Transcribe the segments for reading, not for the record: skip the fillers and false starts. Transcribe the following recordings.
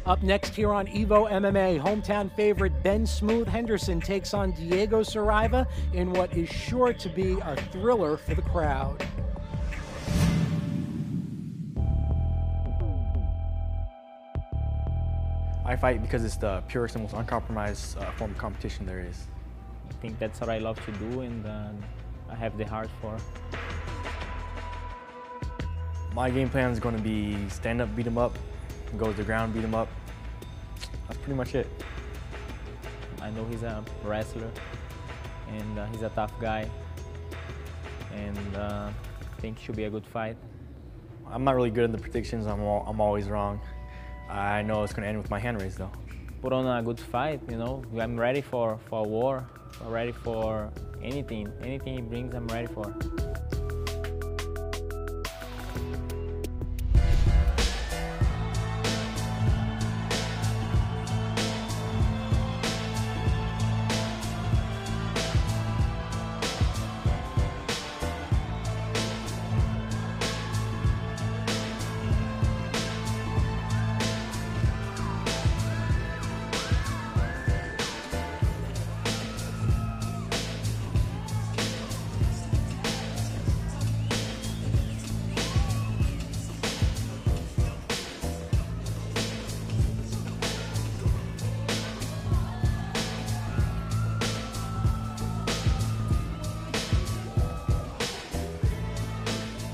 Up next here on EVO MMA, hometown favorite Ben "Smooth" Henderson takes on Diego Saraiva in what is sure to be a thriller for the crowd. I fight because it's the purest and most uncompromised form of competition there is. I think that's what I love to do, and I have the heart for. My game plan is going to be stand up, beat him up, go to the ground, beat him up. That's pretty much it. I know he's a wrestler, and he's a tough guy, and I think it should be a good fight. I'm not really good at the predictions. I'm always wrong. I know it's going to end with my hand raised, though. Put on a good fight, you know. I'm ready for war. I'm ready for anything. Anything he brings, I'm ready for.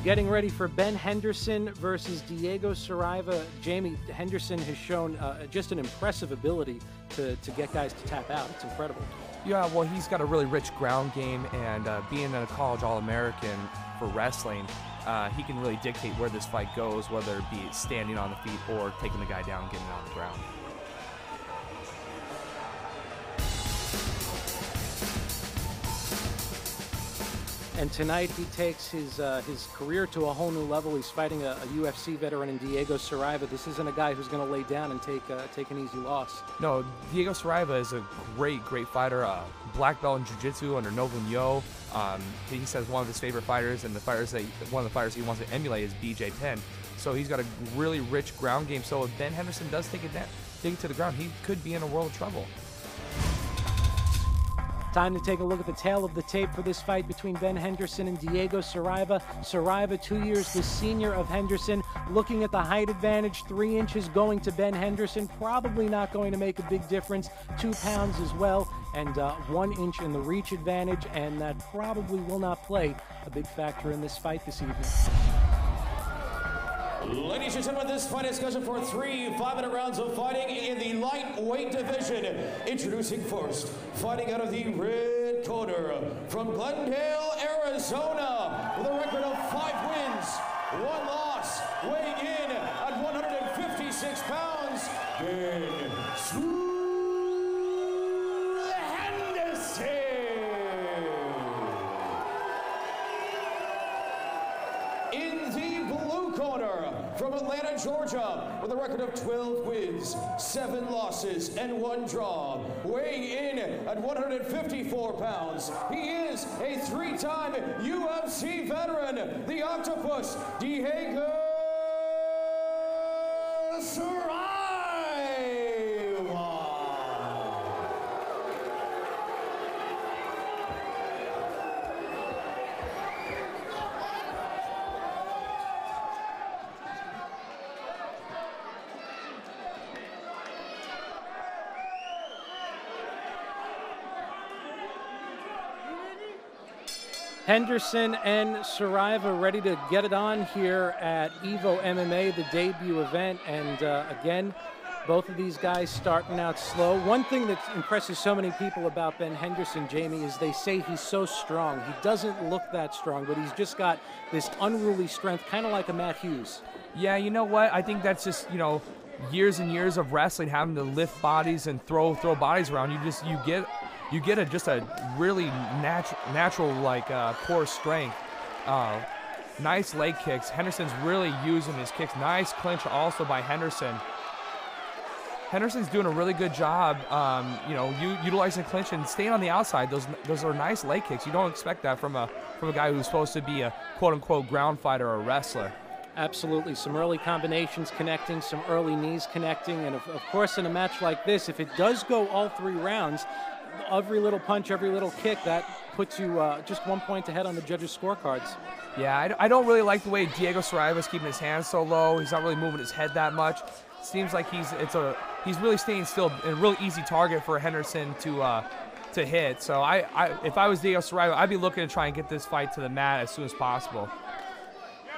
Getting ready for Ben Henderson versus Diego Saraiva. Jamie, Henderson has shown just an impressive ability to get guys to tap out. It's incredible. Yeah, well, he's got a really rich ground game, and being a college All-American for wrestling, he can really dictate where this fight goes, whether it be standing on the feet or taking the guy down, getting on the ground. And tonight he takes his career to a whole new level. He's fighting a UFC veteran in Diego Saraiva. This isn't a guy who's going to lay down and take an easy loss. No, Diego Saraiva is a great fighter. Black belt in jiu-jitsu under Novum Yo. He says one of his favorite fighters, and one of the fighters he wants to emulate is BJ Penn. So he's got a really rich ground game. So if Ben Henderson does take it to the ground, he could be in a world of trouble. Time to take a look at the tail of the tape for this fight between Ben Henderson and Diego Saraiva. Saraiva, 2 years the senior of Henderson. Looking at the height advantage, 3 inches going to Ben Henderson. Probably not going to make a big difference. 2 pounds as well, and 1 inch in the reach advantage, and that probably will not play a big factor in this fight this evening. Ladies and gentlemen, this fight is scheduled for 3 5-minute rounds of fighting in the lightweight division. Introducing first, fighting out of the red corner, from Glendale, Arizona, with a record of 5 wins, 1 loss, weighing in at 156 pounds, Ben "Smooth" Henderson. In the blue corner, from Atlanta, Georgia, with a record of 12 wins, 7 losses, and 1 draw, weighing in at 154 pounds, he is a 3-time UFC veteran, the Octopus, Diego Saraiva. Henderson and Saraiva ready to get it on here at EVO MMA, the debut event. And again, both of these guys starting out slow. One thing that impresses so many people about Ben Henderson, Jamie, is they say he's so strong. He doesn't look that strong, but he's just got this unruly strength, kind of like a Matt Hughes. Yeah, you know what? I think that's just, years and years of wrestling, having to lift bodies and throw bodies around. You get just a really natural core strength. Nice leg kicks. Henderson's really using his kicks. Nice clinch also by Henderson. Henderson's doing a really good job, utilizing clinch and staying on the outside. Those are nice leg kicks. You don't expect that from a guy who's supposed to be a quote-unquote ground fighter or wrestler. Absolutely. Some early combinations connecting, some early knees connecting, and of course in a match like this, if it does go all 3 rounds, every little punch, every little kick, that puts you just 1 point ahead on the judges' scorecards. Yeah, I don't really like the way Diego Saraiva's keeping his hands so low. He's not really moving his head that much. It seems like he's really staying still, a real easy target for Henderson to hit. So if I was Diego Saraiva, I'd be looking to try and get this fight to the mat as soon as possible.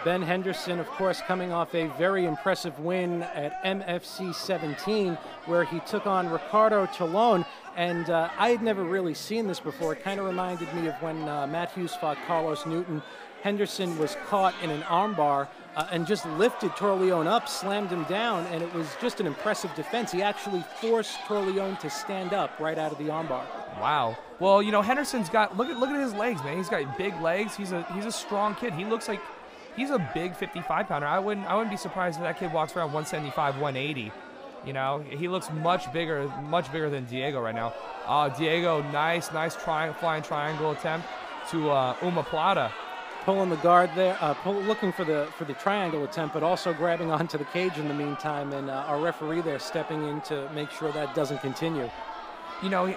Ben Henderson, of course, coming off a very impressive win at MFC 17, where he took on Ricardo Talon. And I had never really seen this before. It kind of reminded me of when Matt Hughes fought Carlos Newton. Henderson was caught in an armbar and just lifted Torleone up, slammed him down, and it was just an impressive defense. He actually forced Torleone to stand up right out of the armbar. Wow. Well, you know, Henderson's got look at his legs, man. He's got big legs. He's a strong kid. He looks like he's a big 55-pounder. I wouldn't be surprised if that kid walks around 175, 180. You know, he looks much bigger than Diego right now. Diego, nice flying triangle attempt to Omoplata. Pulling the guard there, looking for the triangle attempt, but also grabbing onto the cage in the meantime, and our referee there stepping in to make sure that doesn't continue. You know,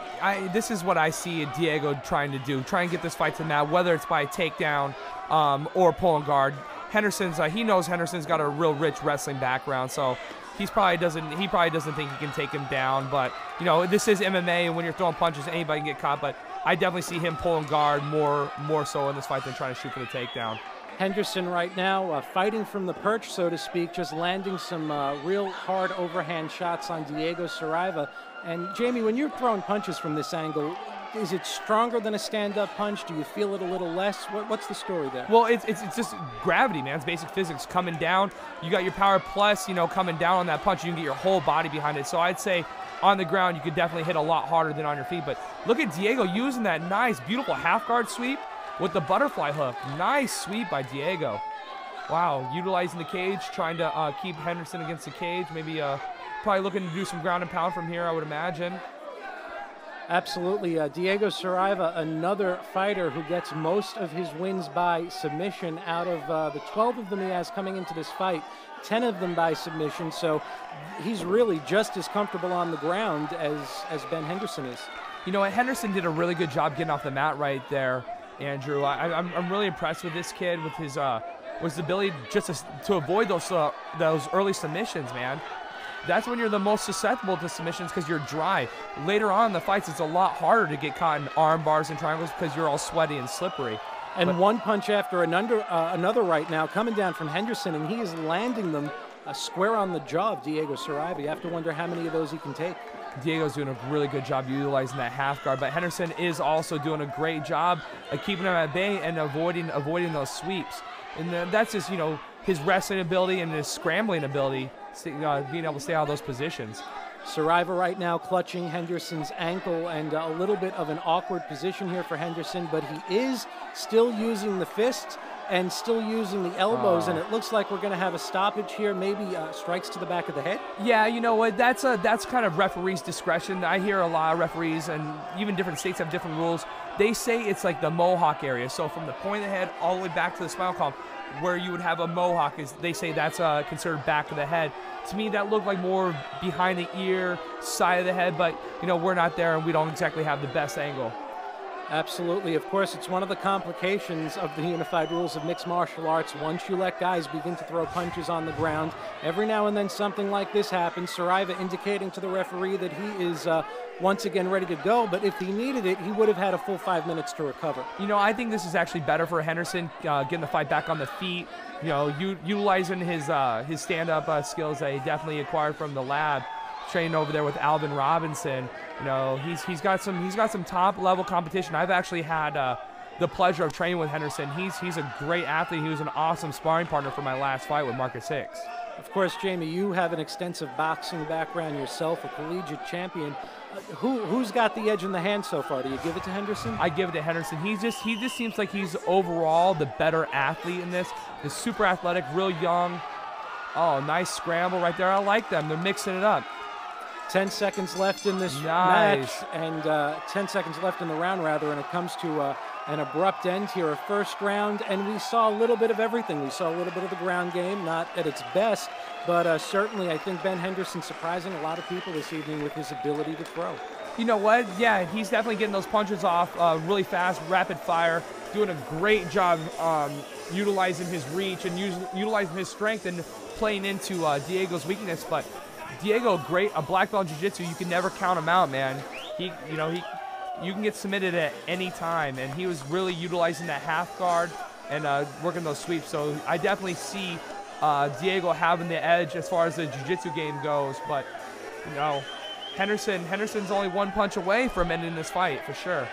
this is what I see Diego trying to do, try and get this fight to the mat, whether it's by takedown or pulling guard. He knows Henderson's got a real rich wrestling background, so he probably doesn't think he can take him down. But you know, this is MMA, and when you're throwing punches, anybody can get caught. But I definitely see him pulling guard more so in this fight than trying to shoot for the takedown. Henderson right now fighting from the perch, so to speak, just landing some real hard overhand shots on Diego Saraiva. And Jamie, when you're throwing punches from this angle, is it stronger than a stand-up punch? Do you feel it a little less? What's the story there? Well, it's just gravity, man. It's basic physics. Coming down, you got your power plus, you know, coming down on that punch, you can get your whole body behind it. So I'd say on the ground, you could definitely hit a lot harder than on your feet. But look at Diego using that nice, beautiful half-guard sweep with the butterfly hook. Nice sweep by Diego. Wow, utilizing the cage, trying to keep Henderson against the cage. Maybe probably looking to do some ground and pound from here, I would imagine. Absolutely. Diego Saraiva, another fighter who gets most of his wins by submission. Out of the 12 of them he has coming into this fight, 10 of them by submission. So he's really just as comfortable on the ground as Ben Henderson is. You know, Henderson did a really good job getting off the mat right there, Andrew. I'm really impressed with this kid, with his ability just to avoid those early submissions, man. That's when you're the most susceptible to submissions, because you're dry. Later on in the fights, it's a lot harder to get caught in arm bars and triangles because you're all sweaty and slippery. And one punch after another right now coming down from Henderson, and he is landing them square on the jaw of Diego Saraiva. You have to wonder how many of those he can take. Diego's doing a really good job utilizing that half guard, but Henderson is also doing a great job of keeping him at bay and avoiding those sweeps. And that's just, you know, his wrestling ability and his scrambling ability, being able to stay out of those positions. Saraiva right now clutching Henderson's ankle, and a little bit of an awkward position here for Henderson, but he is still using the fists and still using the elbows, and it looks like we're going to have a stoppage here, maybe strikes to the back of the head. Yeah, you know what, that's kind of referee's discretion. I hear a lot of referees, and even different states have different rules. They say it's like the mohawk area, so from the point of the head all the way back to the spinal column, where you would have a mohawk, they say that's considered back of the head. To me, that looked like more behind the ear, side of the head, but you know, we're not there and we don't exactly have the best angle. Absolutely. Of course, it's one of the complications of the unified rules of mixed martial arts. Once you let guys begin to throw punches on the ground, every now and then something like this happens. Saraiva indicating to the referee that he is once again ready to go, but if he needed it, he would have had a full 5 minutes to recover. You know, I think this is actually better for Henderson, getting the fight back on the feet, you know, utilizing his stand-up skills that he definitely acquired from the lab, training over there with Alvin Robinson. You know, he's got some top level competition. I've actually had the pleasure of training with Henderson. He's a great athlete. He was an awesome sparring partner for my last fight with Marcus Hicks. Of course, Jamie, you have an extensive boxing background yourself, a collegiate champion. Who's got the edge in the hand so far? Do you give it to Henderson? I give it to Henderson. He just seems like he's overall the better athlete in this. He's super athletic, real young. Oh, nice scramble right there. I like them. They're mixing it up. 10 seconds left in this match, and 10 seconds left in the round, rather, and it comes to An abrupt end here, a first round, and we saw a little bit of everything. We saw a little bit of the ground game, not at its best, but certainly I think Ben Henderson surprising a lot of people this evening with his ability to throw. You know what? Yeah, he's definitely getting those punches off really fast, rapid fire, doing a great job utilizing his reach and utilizing his strength and playing into Diego's weakness. But Diego, a black belt in jiu-jitsu, you can never count him out, man. You can get submitted at any time, and he was really utilizing that half guard and working those sweeps. So I definitely see Diego having the edge as far as the jiu-jitsu game goes. But, Henderson's only one punch away from ending this fight, for sure.